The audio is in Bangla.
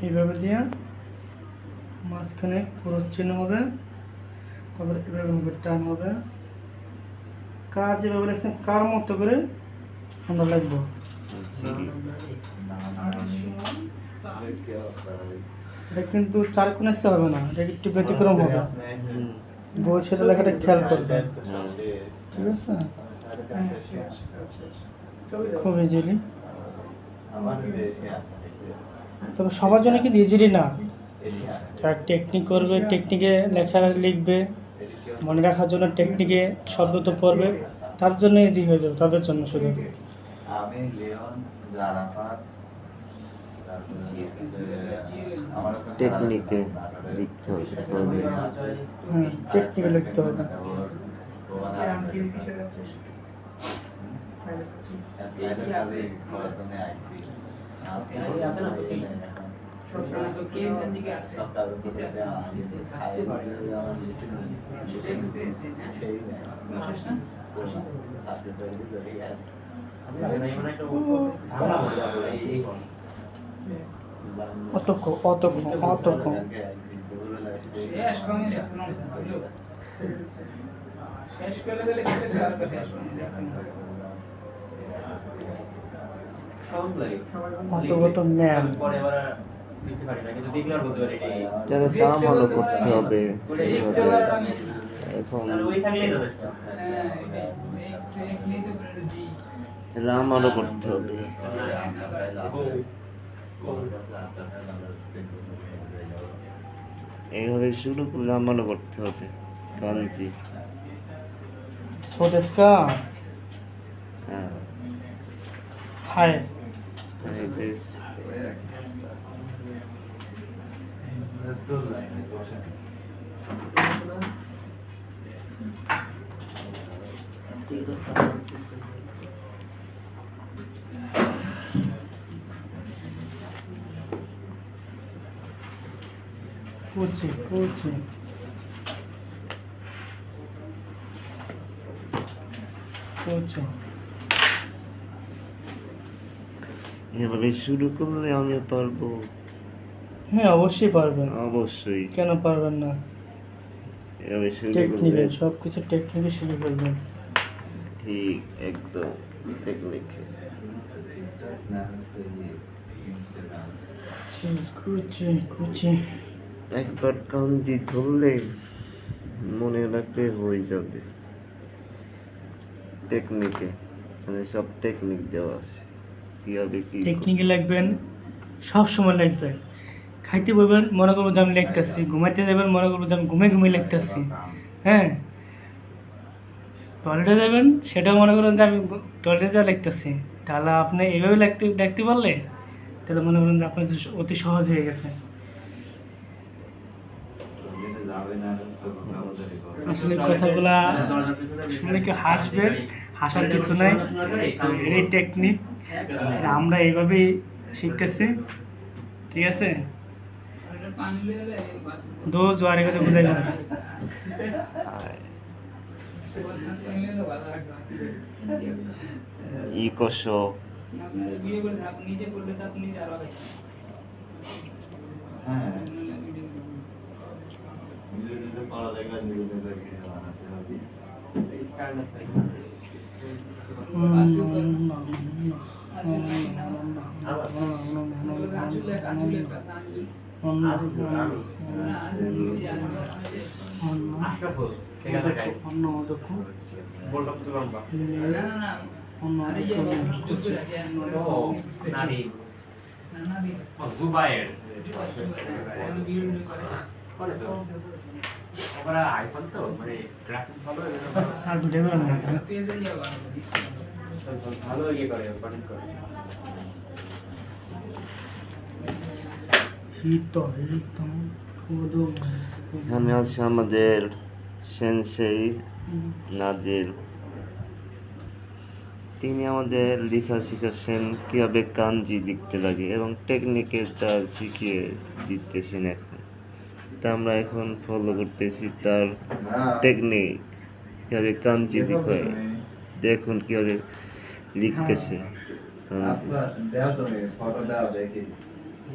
এইভাবে দিয়ে মাঝখানে ক্রস চিহ্ন হবে, তারপরে এভাবে হবে টান হবে। কাজ যেভাবে লিখছেন কার মতো করে আমরা লিখবো। এটা কিন্তু চার কোণে হবে না, এটা একটু ব্যতিক্রম হবে। বইয়ের সাথে লেখাটা খেয়াল করবে, ঠিক আছে? খুব ইজিলি, তবে সবার জন্য কিন্তু ইজিলি না। যারা টেকনিক করবে, টেকনিকে লেখা লিখবে, মনে রাখার জন্য টেকনিকে শব্দ তো পড়বে, তার জন্য ইজি হয়ে যাবে, তাদের জন্য শুধু। টেকনিকে লিখতে হবে, টেকনিকে লিখতে হবে। অতক্ষ অতক্ষ অতক্ষ অতগত ম্যাম যাতে দাম ভালো করতে হবে এইভাবে। এখন দাম ভালো করতে হবে, এইভাবে শুরু করলে আমারও করতে হবে কাঞ্জি। ছোটস্কা হ্যাঁ, হাই বেশ কুচি কুচি কুচি। এভাবে শুরু করলে আমিও পারবো। হ্যাঁ অবশ্যই পারবেন, অবশ্যই কেন পারবেন না? এভাবে শুরু টেকনিকে করলে সব কিছু টেকনিকে শিখে ফেলবেন। ঠিক একদম টেকনিক। কুচি কুচি একবার কাঞ্জি ধরলে মনে রাখলে হয়ে যাবে। টেকনিকে মানে সব টেকনিক দেওয়া আছে, কীভাবে কি টেকনিকে লিখবেন, সব সময় লিখবেন। খাইতে বলবেন, মনে করবো যে আমি লিখতেছি। ঘুমাইতে যাবেন, মনে করবো যে আমি ঘুমিয়ে লিখতেছি। হ্যাঁ, টয়লেটে যাবেন, সেটাও মনে করেন যে আমি টয়লেটে যা লিখতেছি। তাহলে আপনি এইভাবে লিখতে পারলে তাহলে মনে করেন যে আপনার অতি সহজ হয়ে গেছে। আসলে কথাগুলা শুনে কেউ হাসবে, হাসার কিছু নাই। এই টেকনিক আমরা এইভাবেই শিখতেছি, ঠিক আছে? দো জোয়ারে কথা বুঝাই না। ই কষো আইফোন তো মানে গ্রাফিক্স ভালো আর ভিডিও করে না ভালো ইয়ে করে কন্টেন্ট করে। এখানে আছে আমাদের সেনসেই নাজির। তিনি আমাদের লেখা শিখাচ্ছেন কীভাবে কাঞ্জি লিখতে লাগে এবং টেকনিকে তা শিখিয়ে দিতেছেন। এখন তা আমরা এখন ফলো করতেছি তার টেকনিক, কীভাবে কাঞ্জি লিখায়। দেখুন কীভাবে লিখতেছে কাঞ্জি।